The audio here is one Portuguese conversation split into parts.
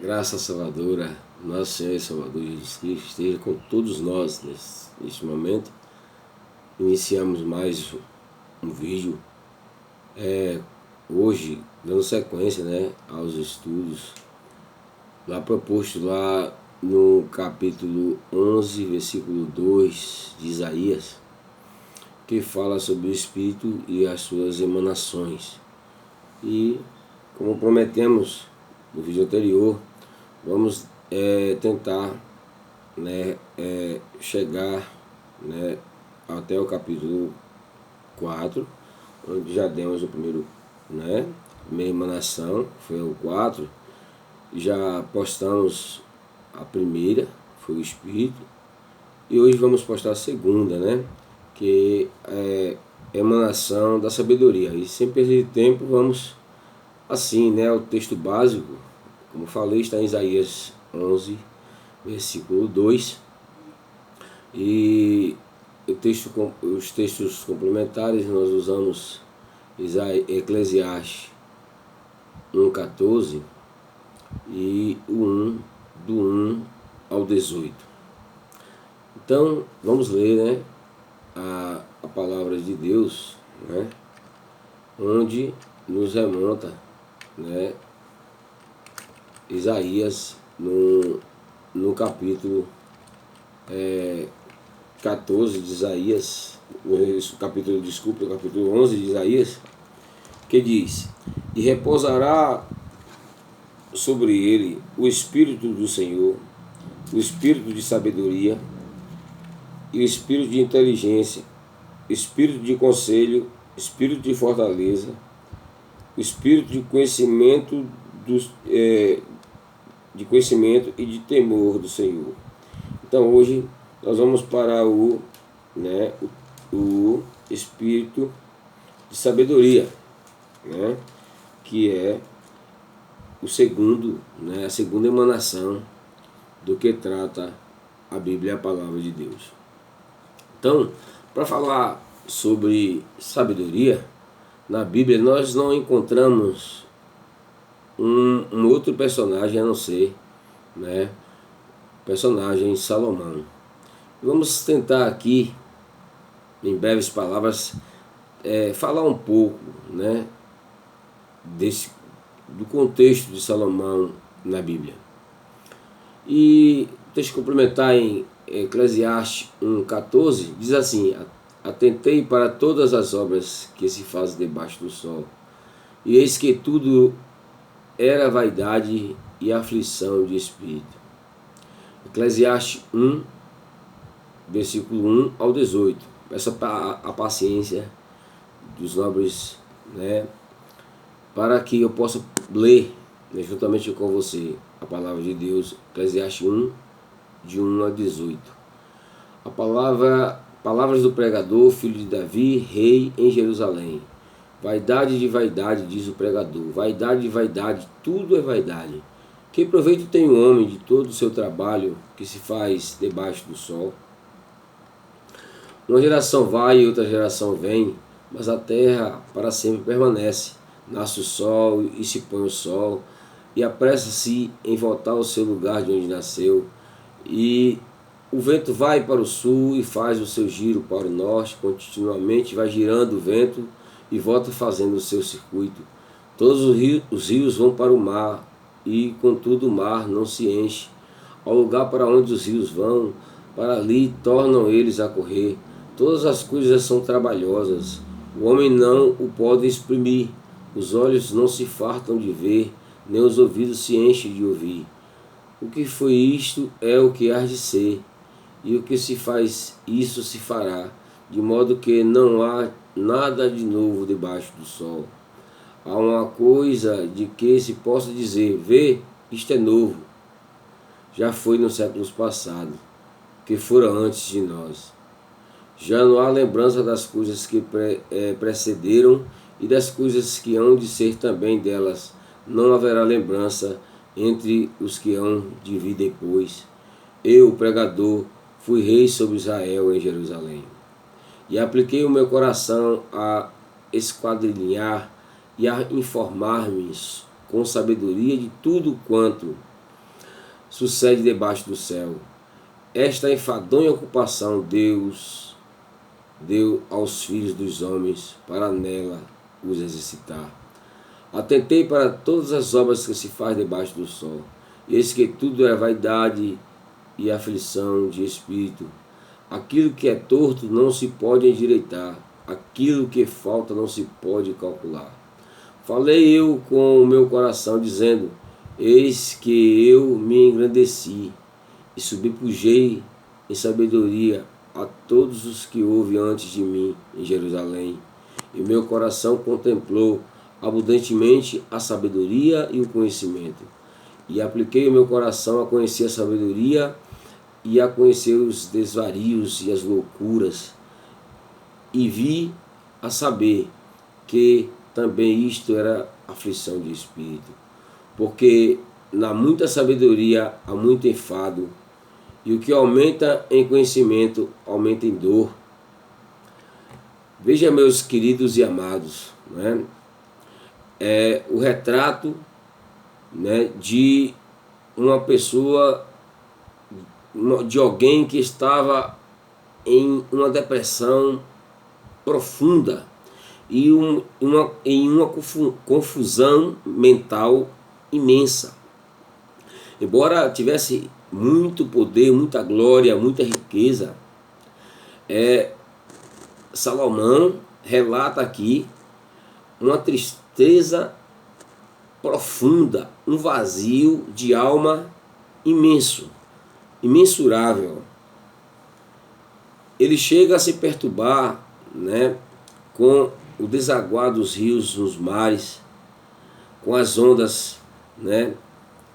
graça salvadora, nosso Senhor e Salvador Jesus Cristo, esteja com todos nós neste momento. Iniciamos mais um vídeo, hoje, dando sequência, aos estudos, lá proposto lá no capítulo 11, versículo 2 de Isaías, que fala sobre o Espírito e as suas emanações. E, como prometemos no vídeo anterior, vamos tentar chegar até o capítulo 4, onde já demos o primeiro, primeira emanação, foi o 4, já postamos a primeira, foi o Espírito, e hoje vamos postar a segunda, que é a emanação da sabedoria. E sem perder tempo, vamos assim, o texto básico, como falei, está em Isaías 11, versículo 2, e os textos complementares nós usamos Eclesiastes 1,14 e o 1, do 1 ao 18. Então, vamos ler a palavra de Deus, onde nos remonta Isaías no capítulo 14 de Isaías, o capítulo 11 de Isaías, que diz: e repousará sobre ele o Espírito do Senhor, o Espírito de sabedoria e o Espírito de inteligência, Espírito de conselho, Espírito de fortaleza, o Espírito de conhecimento e de temor do Senhor. Então hoje nós vamos para o Espírito de sabedoria, que é o segundo, a segunda emanação do que trata a Bíblia, a palavra de Deus. Então, para falar sobre sabedoria, na Bíblia nós não encontramos um outro personagem a não ser o personagem Salomão. Vamos tentar aqui, em breves palavras, falar um pouco do contexto de Salomão na Bíblia. E deixa eu complementar em Eclesiastes 1,14, diz assim: atentei para todas as obras que se fazem debaixo do sol, e eis que tudo era vaidade e aflição de espírito. Eclesiastes 1, versículo 1 ao 18. Peço a paciência dos nobres, para que eu possa ler juntamente com você a palavra de Deus. Eclesiastes 1, de 1 a 18. Palavras do pregador, filho de Davi, rei em Jerusalém. Vaidade de vaidade, diz o pregador, vaidade de vaidade, tudo é vaidade. Que proveito tem o homem de todo o seu trabalho que se faz debaixo do sol? Uma geração vai e outra geração vem, mas a terra para sempre permanece. Nasce o sol e se põe o sol, e apressa-se em voltar ao seu lugar de onde nasceu. E o vento vai para o sul e faz o seu giro para o norte, continuamente vai girando o vento e volta fazendo o seu circuito. Todos os rios vão para o mar, e contudo o mar não se enche. Ao lugar para onde os rios vão, para ali tornam eles a correr. Todas as coisas são trabalhosas, o homem não o pode exprimir. Os olhos não se fartam de ver, nem os ouvidos se enchem de ouvir. O que foi isto é o que há de ser, e o que se faz isso se fará, de modo que não há nada de novo debaixo do sol. Há uma coisa de que se possa dizer: vê, isto é novo. Já foi nos séculos passados, que foram antes de nós. Já não há lembrança das coisas que precederam e das coisas que hão de ser também delas. Não haverá lembrança entre os que hão de vir depois. Eu, o pregador, fui rei sobre Israel em Jerusalém. E apliquei o meu coração a esquadrinhar e a informar-me com sabedoria de tudo quanto sucede debaixo do céu. Esta enfadonha ocupação Deus deu aos filhos dos homens para nela os exercitar. Atentei para todas as obras que se faz debaixo do sol, e eis que tudo é vaidade e aflição de espírito. Aquilo que é torto não se pode endireitar, aquilo que falta não se pode calcular. Falei eu com o meu coração, dizendo: eis que eu me engrandeci e subpujei em sabedoria a todos os que houve antes de mim em Jerusalém. E meu coração contemplou abundantemente a sabedoria e o conhecimento. E apliquei o meu coração a conhecer a sabedoria e a conhecer os desvarios e as loucuras. E vi a saber que também isto era aflição de espírito. Porque na muita sabedoria há muito enfado, e o que aumenta em conhecimento aumenta em dor. Veja, meus queridos e amados, né? É o retrato, né, de uma pessoa, de alguém que estava em uma depressão profunda e em uma confusão mental imensa. Embora tivesse muito poder, muita glória, muita riqueza, Salomão relata aqui uma tristeza profunda, um vazio de alma imenso, imensurável. Ele chega a se perturbar, né, com o desaguar dos rios nos mares, com as ondas, né,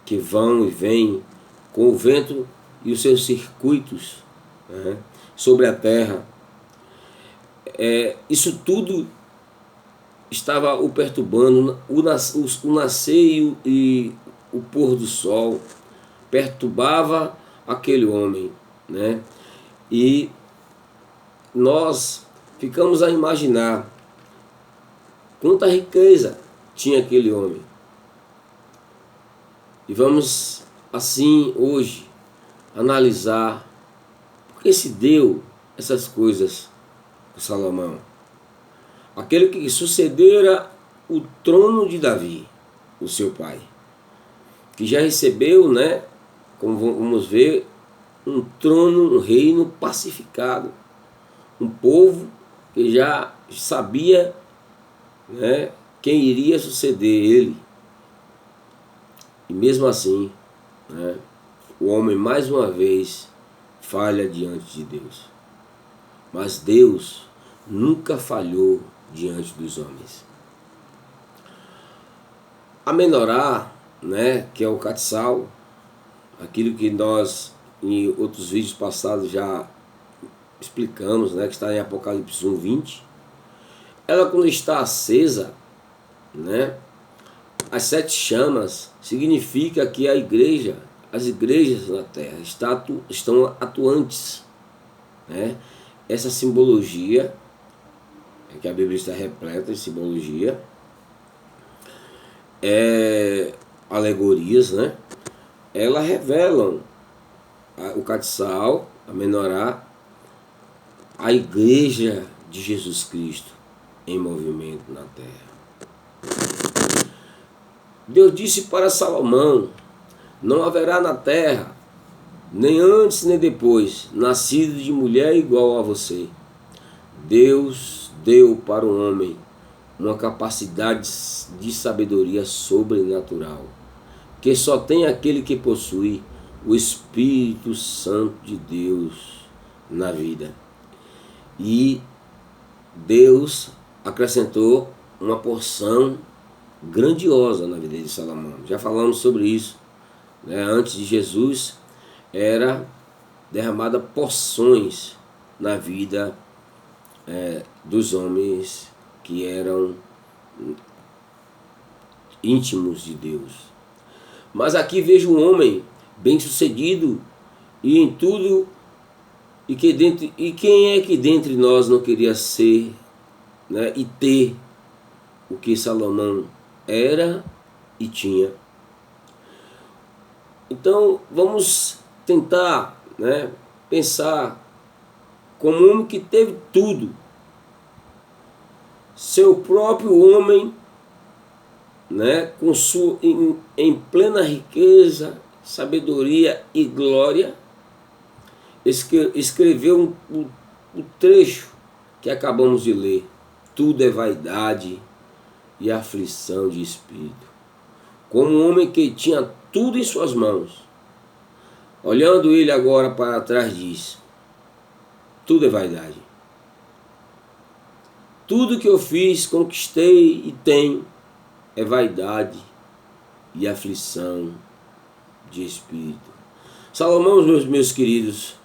que vão e vêm, com o vento e os seus circuitos, né, sobre a terra. Isso tudo estava o perturbando, o nascer e o pôr do sol perturbava aquele homem, né? E nós ficamos a imaginar quanta riqueza tinha aquele homem. E vamos assim hoje analisar por que se deu essas coisas com Salomão. Aquele que sucedera o trono de Davi, o seu pai, que já recebeu, né, como vamos ver, um trono, um reino pacificado, um povo que já sabia, né, quem iria suceder ele. E mesmo assim, né, o homem mais uma vez falha diante de Deus. Mas Deus nunca falhou diante dos homens. A menorá, né, que é o catsal, aquilo que nós em outros vídeos passados já explicamos, né, que está em Apocalipse 1:20, ela quando está acesa, né, as 7 chamas, significa que a igreja, as igrejas na terra estão atuantes, né? Essa simbologia, que a Bíblia está repleta de simbologia, alegorias, né? Elas revelam o catsal, a menorá, a igreja de Jesus Cristo em movimento na terra. Deus disse para Salomão: não haverá na terra, nem antes nem depois, nascido de mulher igual a você. Deus deu para o homem uma capacidade de sabedoria sobrenatural, que só tem aquele que possui o Espírito Santo de Deus na vida. E Deus acrescentou uma porção grandiosa na vida de Salomão. Já falamos sobre isso, né? Antes de Jesus era derramada porções na vida dos homens que eram íntimos de Deus. Mas aqui vejo um homem bem sucedido e em tudo, e quem é que dentre nós não queria ser, né, e ter o que Salomão era e tinha? Então vamos tentar, né, pensar como um homem que teve tudo, seu próprio homem, né, com sua, em plena riqueza, sabedoria e glória, escreveu o trecho que acabamos de ler. Tudo é vaidade e aflição de espírito. Como um homem que tinha tudo em suas mãos, olhando ele agora para trás, diz: tudo é vaidade. Tudo que eu fiz, conquistei e tenho é vaidade e aflição de espírito. Salomão, meus queridos,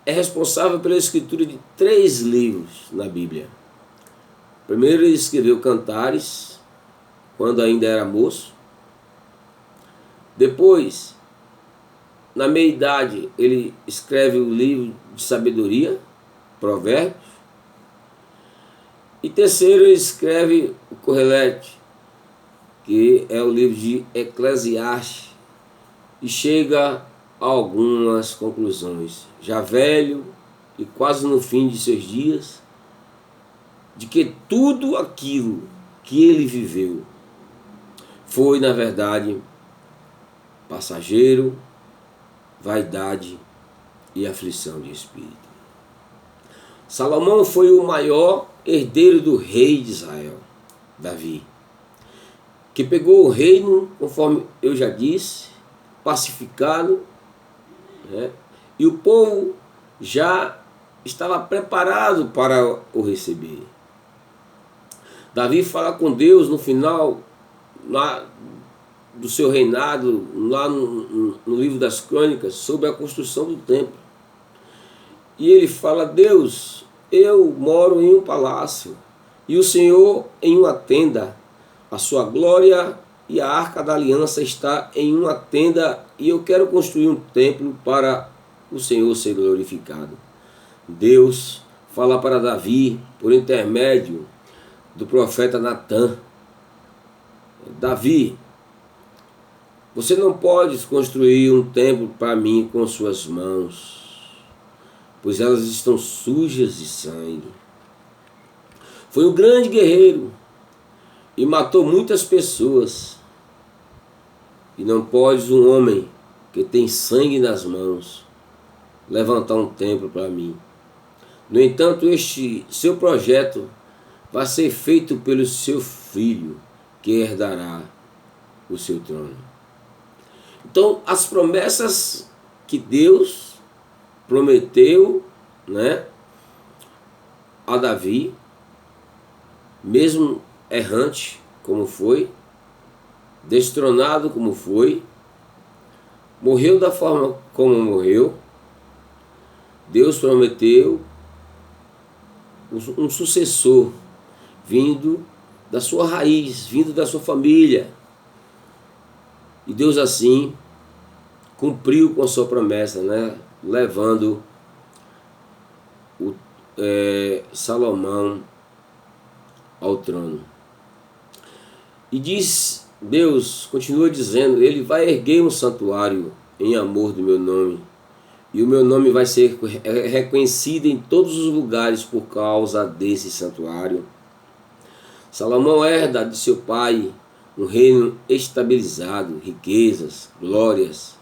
é responsável pela escritura de 3 livros na Bíblia. Primeiro ele escreveu Cantares, quando ainda era moço. Depois, na meia-idade, ele escreve o livro de sabedoria, Provérbios. E terceiro, ele escreve o Correlete, que é o livro de Eclesiastes, e chega a algumas conclusões, já velho e quase no fim de seus dias, de que tudo aquilo que ele viveu foi, na verdade, passageiro, vaidade e aflição de espírito. Salomão foi o maior herdeiro do rei de Israel, Davi, que pegou o reino, conforme eu já disse, pacificado, né? E o povo já estava preparado para o receber. Davi fala com Deus no final do seu reinado, lá no livro das Crônicas, sobre a construção do templo. E ele fala: Deus, eu moro em um palácio e o Senhor em uma tenda. A sua glória e a arca da aliança está em uma tenda e eu quero construir um templo para o Senhor ser glorificado. Deus fala para Davi por intermédio do profeta Natã: Davi, você não pode construir um templo para mim com suas mãos, pois elas estão sujas de sangue. Foi um grande guerreiro e matou muitas pessoas. E não pode um homem que tem sangue nas mãos levantar um templo para mim. No entanto, este seu projeto vai ser feito pelo seu filho, que herdará o seu trono. Então, as promessas que Deus prometeu, né, a Davi, mesmo errante como foi, destronado como foi, morreu da forma como morreu, Deus prometeu um sucessor vindo da sua raiz, vindo da sua família. E Deus assim cumpriu com a sua promessa, né? Levando Salomão ao trono. E diz Deus, continua dizendo: ele vai erguer um santuário em amor do meu nome, e o meu nome vai ser reconhecido em todos os lugares por causa desse santuário. Salomão herda de seu pai um reino estabilizado, riquezas, glórias,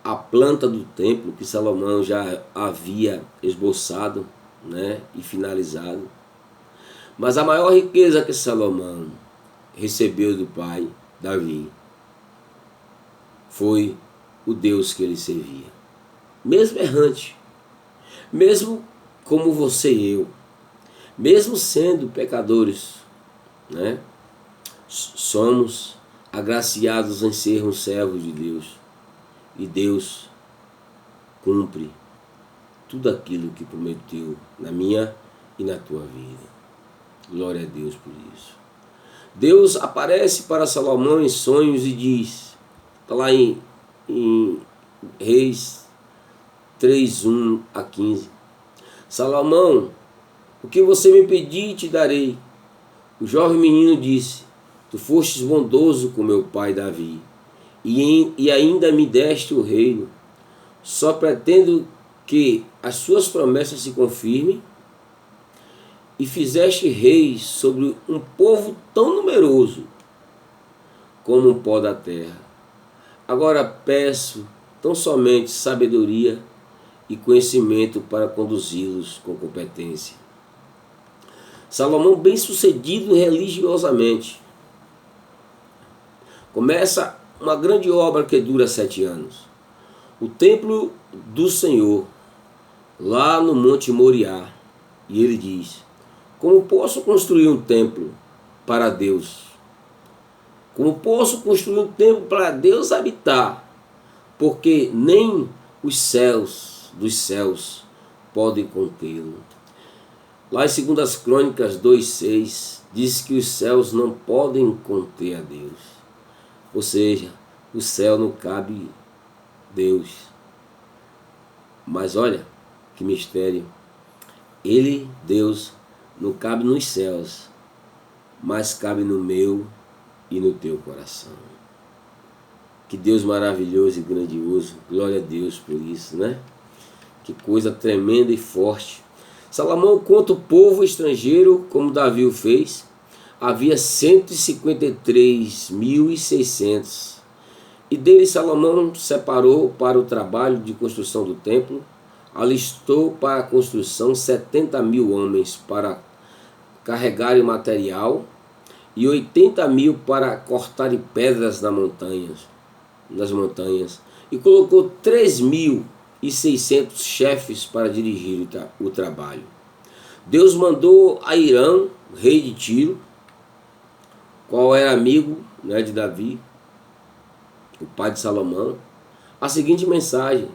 a planta do templo que Salomão já havia esboçado, né, e finalizado. Mas a maior riqueza que Salomão recebeu do pai, Davi, foi o Deus que ele servia. Mesmo errante, mesmo como você e eu, mesmo sendo pecadores, né, somos agraciados em sermos servos de Deus. E Deus cumpre tudo aquilo que prometeu na minha e na tua vida. Glória a Deus por isso. Deus aparece para Salomão em sonhos e diz, está lá em Reis 3:1 a 15: Salomão, o que você me pedir te darei. O jovem menino disse: tu fostes bondoso com meu pai Davi, e ainda me deste o reino. Só pretendo que as suas promessas se confirmem, e fizeste reis sobre um povo tão numeroso como o pó da terra. Agora peço tão somente sabedoria e conhecimento para conduzi-los com competência. Salomão, bem sucedido religiosamente, começa uma grande obra que dura 7 anos. O templo do Senhor, lá no Monte Moriá. E ele diz: como posso construir um templo para Deus? Como posso construir um templo para Deus habitar? Porque nem os céus dos céus podem contê-lo. Lá em 2 Crônicas 2,6 diz que os céus não podem conter a Deus. Ou seja, o céu não cabe Deus. Mas olha que mistério. Ele, Deus, não cabe nos céus, mas cabe no meu e no teu coração. Que Deus maravilhoso e grandioso. Glória a Deus por isso, né? Que coisa tremenda e forte. Salomão conta o povo estrangeiro, como Davi o fez. Havia 153.600. E dele Salomão separou para o trabalho de construção do templo. Alistou para a construção 70.000 homens para carregarem material e 80.000 para cortarem pedras nas montanhas. E colocou 3.600 chefes para dirigir o trabalho. Deus mandou a Irão, rei de Tiro, qual era amigo, né, de Davi, o pai de Salomão, a seguinte mensagem: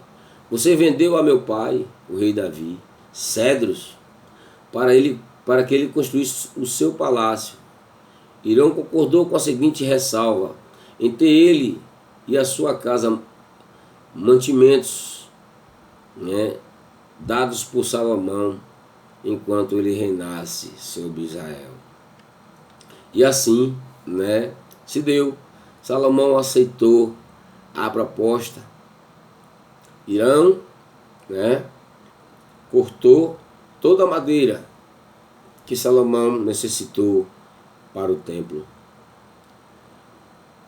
você vendeu a meu pai, o rei Davi, cedros para que ele construísse o seu palácio. Irão concordou com a seguinte ressalva: entre ele e a sua casa mantimentos, né, dados por Salomão enquanto ele reinasse sobre Israel. E assim, né, se deu. Salomão aceitou a proposta. Irão, né, cortou toda a madeira que Salomão necessitou para o templo.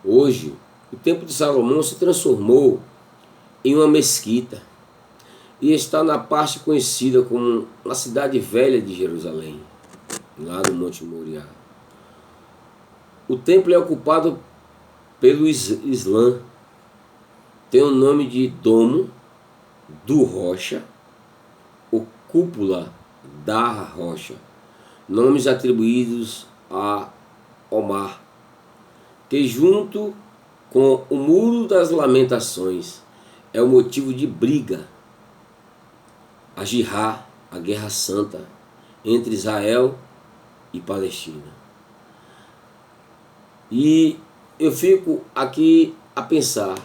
Hoje, o templo de Salomão se transformou em uma mesquita e está na parte conhecida como a cidade velha de Jerusalém, lá no Monte Moriá. O templo é ocupado pelo Islã, tem o nome de domo do rocha, ou cúpula da rocha, nomes atribuídos a Omar, que junto com o Muro das Lamentações é o motivo de briga, a Jihad, a Guerra Santa, entre Israel e Palestina. E eu fico aqui a pensar,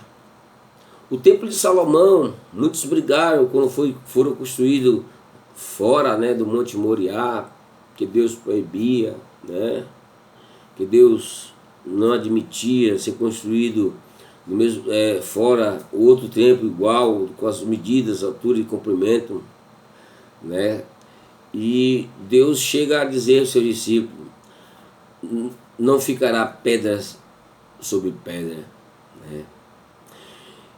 o Templo de Salomão, muitos brigaram quando foram construídos fora, né, do Monte Moriá, que Deus proibia, né, que Deus não admitia ser construído no mesmo, fora outro templo igual, com as medidas, altura e comprimento, né? E Deus chega a dizer aos seus discípulos: não ficará pedras sobre pedra, né?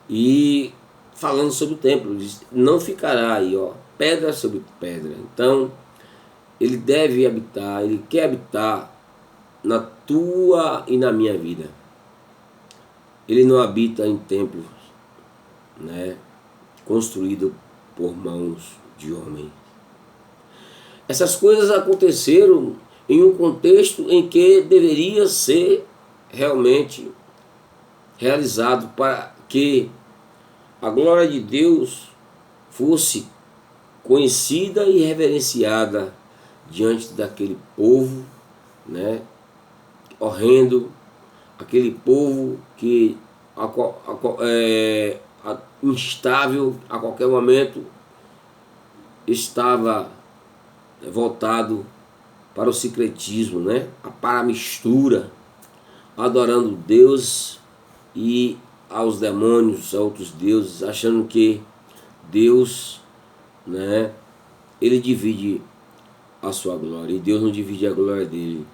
E falando sobre o templo, diz, não ficará aí, ó, pedra sobre pedra. Então ele deve habitar, ele quer habitar na tua e na minha vida. Ele não habita em templos, né, construído por mãos de homem. Essas coisas aconteceram em um contexto em que deveria ser realmente realizado para que a glória de Deus fosse conhecida e reverenciada diante daquele povo, né, horrendo, aquele povo que instável a qualquer momento estava voltado para o sincretismo, né, para a mistura, adorando Deus e aos demônios, a outros deuses, achando que Deus, né, ele divide a sua glória, e Deus não divide a glória dele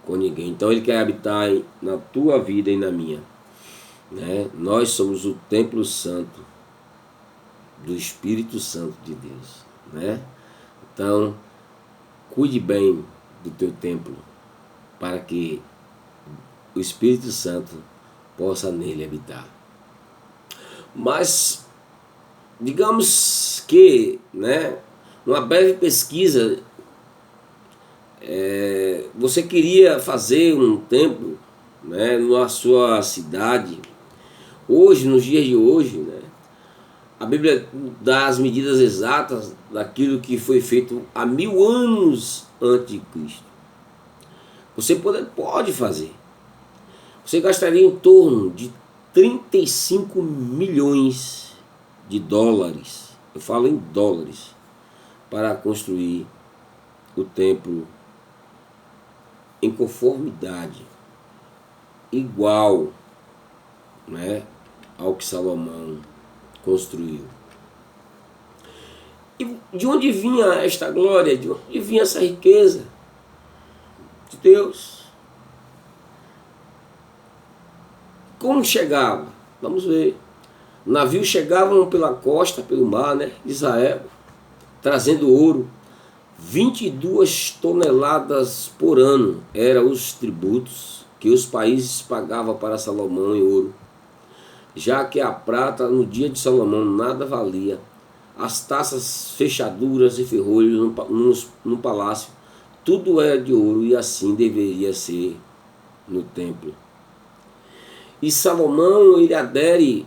com ninguém. Então ele quer habitar na tua vida e na minha, né? Nós somos o templo santo do Espírito Santo de Deus, né? Então cuide bem do teu templo, para que o Espírito Santo possa nele habitar. Mas digamos que, né, uma breve pesquisa, você queria fazer um templo, né, na sua cidade. Hoje, nos dias de hoje, né, a Bíblia dá as medidas exatas daquilo que foi feito há 1000 anos antes de Cristo. Você pode fazer. Você gastaria em torno de 35 milhões de dólares, eu falo em dólares, para construir o templo em conformidade, igual, né, ao que Salomão construiu. E de onde vinha esta glória? De onde vinha essa riqueza? De Deus. Como chegava? Vamos ver. Navios chegavam pela costa, pelo mar, né, de Israel, trazendo ouro. 22 toneladas por ano eram os tributos que os países pagavam para Salomão em ouro, já que a prata no dia de Salomão nada valia. As taças, fechaduras e ferrolhos no palácio, tudo era de ouro, e assim deveria ser no templo. E Salomão, ele adere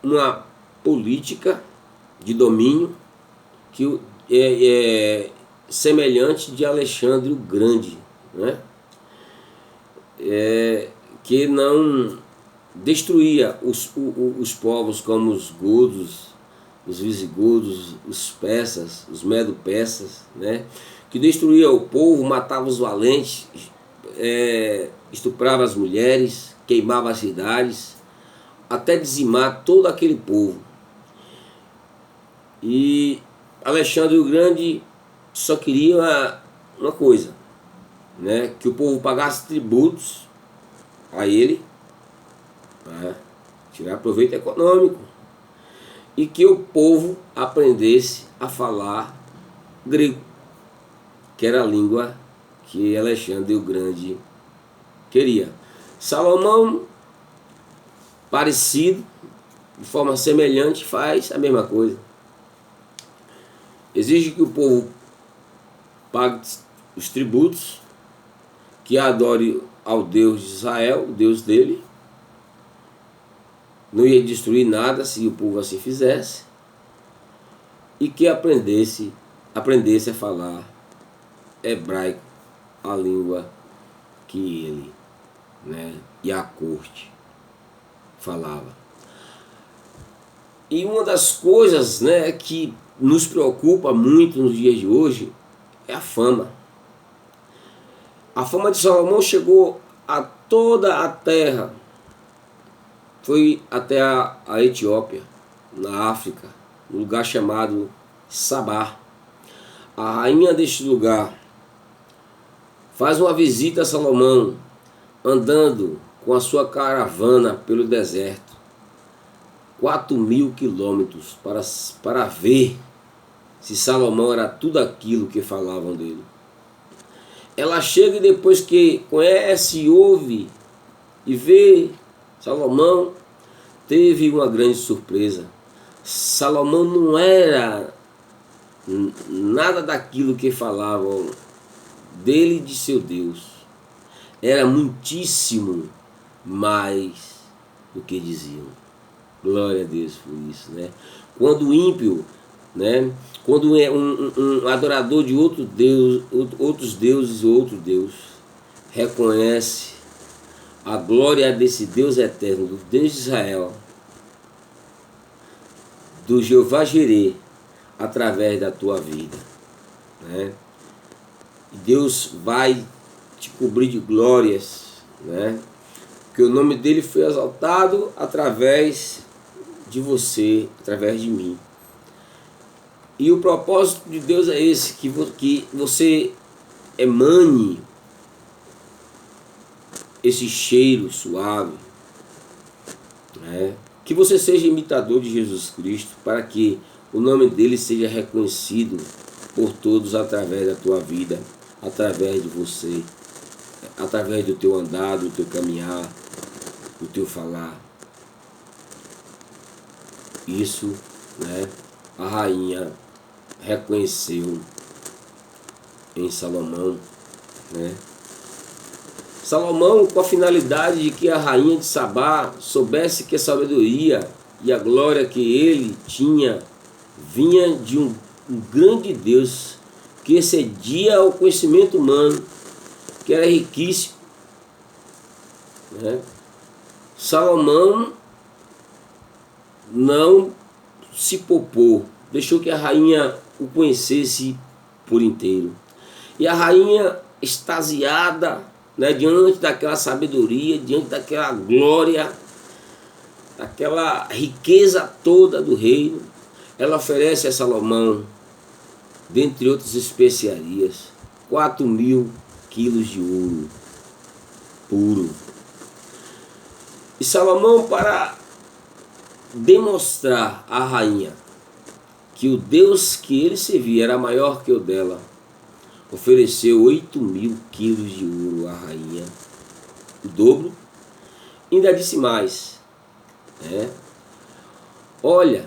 uma política de domínio que é semelhante de Alexandre o Grande, né? Que não destruía os povos como os godos, os visigodos, os persas, os medo-persas, né? Que destruía o povo, matava os valentes, estuprava as mulheres, queimava as cidades, até dizimar todo aquele povo. E Alexandre o Grande só queria uma coisa, né? Que o povo pagasse tributos a ele, né? Tirar proveito econômico, e que o povo aprendesse a falar grego, que era a língua que Alexandre o Grande queria. Salomão, parecido, de forma semelhante, faz a mesma coisa. Exige que o povo pague os tributos, que adore ao Deus de Israel, o Deus dele. Não ia destruir nada se o povo assim fizesse. E que aprendesse a falar hebraico, a língua que ele, né, e a corte falava. E uma das coisas, né, que nos preocupa muito nos dias de hoje é a fama. A fama de Salomão chegou a toda a terra. Foi até a Etiópia, na África, um lugar chamado Sabá. A rainha deste lugar faz uma visita a Salomão, andando com a sua caravana pelo deserto, 4.000 quilômetros, para ver se Salomão era tudo aquilo que falavam dele. Ela chega, e depois que conhece, ouve e vê Salomão, teve uma grande surpresa. Salomão não era nada daquilo que falavam dele e de seu Deus. Era muitíssimo mais do que diziam. Glória a Deus por isso, né? Quando o ímpio, né, quando é um adorador de outro Deus, outros deuses ou outro Deus, reconhece a glória desse Deus eterno, do Deus de Israel, do Jeová Jireh, através da tua vida, né? E Deus vai te cobrir de glórias, né? porque o nome dele foi exaltado através de você, através de mim. E o propósito de Deus é esse, que você emane esse cheiro suave, né? Que você seja imitador de Jesus Cristo, para que o nome dele seja reconhecido por todos através da tua vida, através de você, através do teu andar, do teu caminhar, do teu falar. Isso, né, a rainha reconheceu em Salomão, né? Salomão, com a finalidade de que a rainha de Sabá soubesse que a sabedoria e a glória que ele tinha vinha de um grande Deus que excedia o conhecimento humano, que era riquíssimo, né? Salomão não se poupou, deixou que a rainha o conhecesse por inteiro. E a rainha, extasiada, né, diante daquela sabedoria, diante daquela glória, daquela riqueza toda do reino, ela oferece a Salomão, dentre outras especiarias, 4.000 quilos de ouro puro. E Salomão, para demonstrar à rainha que o Deus que ele servia era maior que o dela, ofereceu 8.000 quilos de ouro à rainha, o dobro. Ainda disse mais, né? Olha,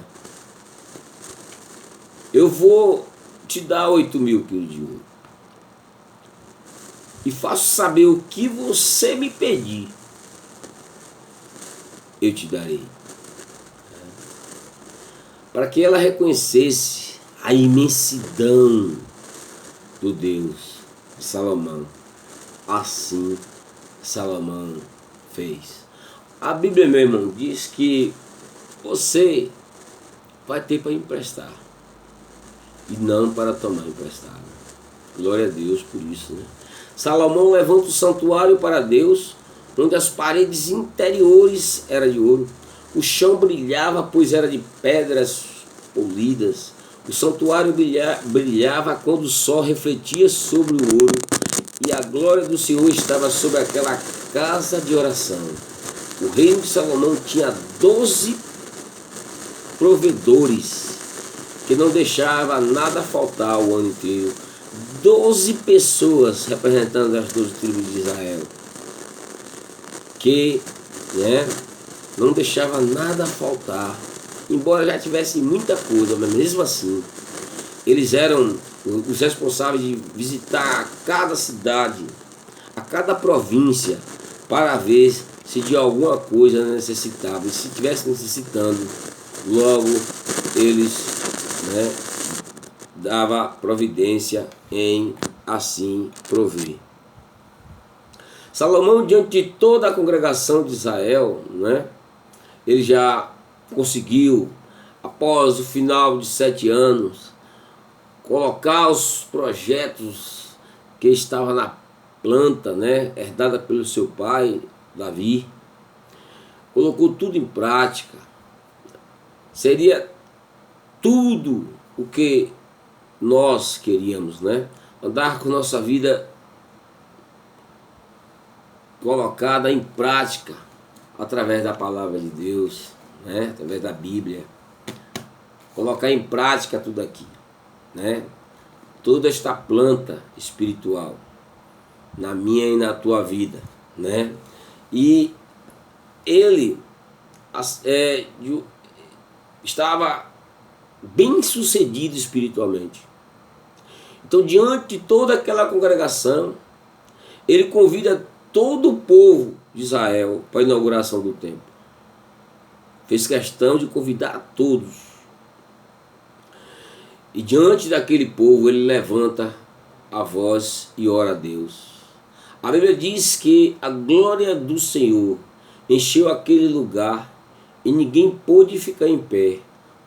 eu vou te dar 8.000 quilos de ouro e faço saber o que você me pedir, eu te darei. Para que ela reconhecesse a imensidão do Deus de Salomão. Assim Salomão fez. A Bíblia, meu irmão, diz que você vai ter para emprestar e não para tomar emprestado. Glória a Deus por isso, né? Salomão levanta o santuário para Deus, onde as paredes interiores eram de ouro. O chão brilhava, pois era de pedras polidas. O santuário brilhava quando o sol refletia sobre o ouro, e a glória do Senhor estava sobre aquela casa de oração. O reino de Salomão tinha 12 provedores, que não deixava nada faltar o ano inteiro. 12 pessoas representando as 12 tribos de Israel, que, né, não deixava nada faltar, embora já tivesse muita coisa, mas mesmo assim, eles eram os responsáveis de visitar cada cidade, a cada província, para ver se de alguma coisa necessitava. E se estivesse necessitando, logo eles, né, dava providência em assim prover. Salomão, diante de toda a congregação de Israel, né, ele já conseguiu, após o final de 7 anos, colocar os projetos que estavam na planta, né, herdada pelo seu pai, Davi. Colocou tudo em prática. Seria tudo o que nós queríamos, né? Andar com nossa vida colocada em prática através da palavra de Deus, né? Através da Bíblia. Colocar em prática tudo aqui, né? Toda esta planta espiritual na minha e na tua vida, né? E ele estava bem sucedido espiritualmente. Então, diante de toda aquela congregação, ele convida todo o povo de Israel para a inauguração do templo. Fez questão de convidar a todos. E diante daquele povo, ele levanta a voz e ora a Deus. A Bíblia diz que a glória do Senhor encheu aquele lugar e ninguém pôde ficar em pé,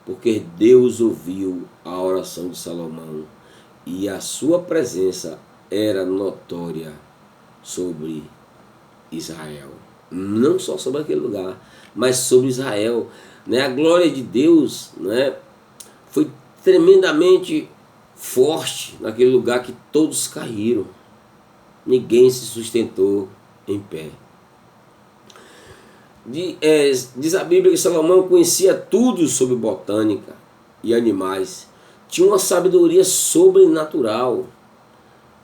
porque Deus ouviu a oração de Salomão e a sua presença era notória sobre Israel. não só sobre aquele lugar, mas sobre Israel, né? A glória de Deus, né, foi tremendamente forte naquele lugar que todos caíram, ninguém se sustentou em pé. Diz a Bíblia que Salomão conhecia tudo sobre botânica e animais, tinha uma sabedoria sobrenatural.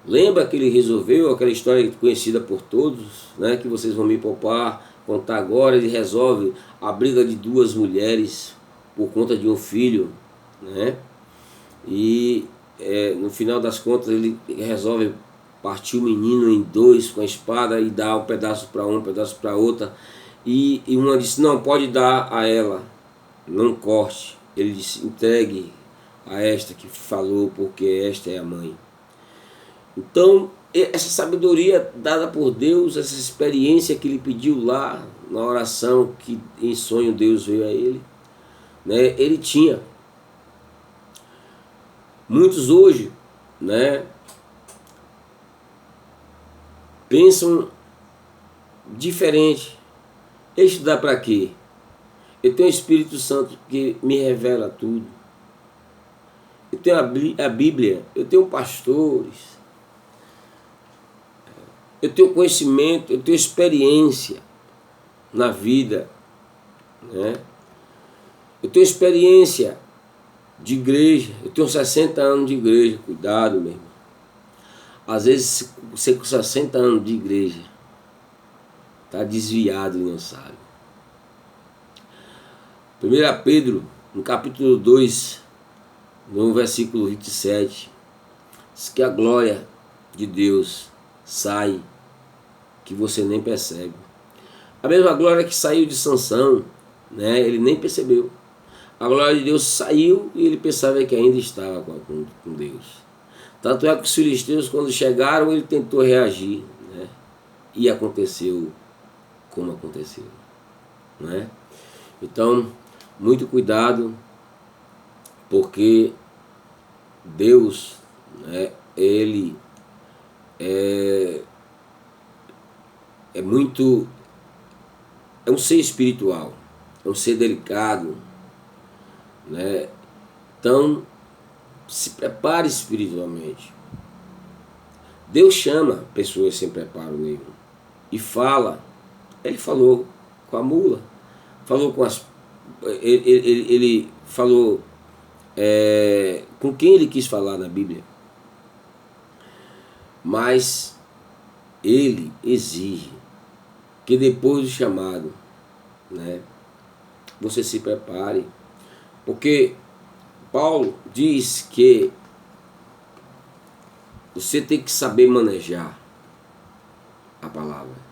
Lembra que ele resolveu aquela história conhecida por todos, né, que vocês vão me poupar contar agora? Ele resolve a briga de duas mulheres por conta de um filho, né? E no final das contas ele resolve partir o menino em dois com a espada e dar um pedaço para um pedaço para outra. E uma disse: não, pode dar a ela, não corte. Ele disse: entregue a esta que falou, porque esta é a mãe. Então, essa sabedoria dada por Deus, essa experiência que ele pediu lá na oração, que em sonho Deus veio a ele, né, ele tinha. Muitos hoje, né, pensam diferente. Estudar para quê? Eu tenho o Espírito Santo que me revela tudo. Eu tenho a Bíblia, eu tenho pastores, eu tenho conhecimento, eu tenho experiência na vida, né? Eu tenho experiência de igreja, eu tenho 60 anos de igreja. Cuidado, meu irmão. Às vezes você com 60 anos de igreja está desviado e não sabe. 1 Pedro, no capítulo 2, no versículo 27, diz que a glória de Deus sai, que você nem percebe. A mesma glória que saiu de Sansão, né, ele nem percebeu. A glória de Deus saiu e ele pensava que ainda estava com Deus. Tanto é que os filisteus, quando chegaram, ele tentou reagir, né, e aconteceu como aconteceu, né? Então, muito cuidado, porque Deus, né, ele é um ser espiritual, é um ser delicado, né? Então, se prepare espiritualmente. Deus chama pessoas sem preparo nenhum e fala. Ele falou com a mula, falou com as. Ele falou com quem ele quis falar na Bíblia. Mas ele exige que depois do chamado, né, você se prepare. Porque Paulo diz que você tem que saber manejar a palavra.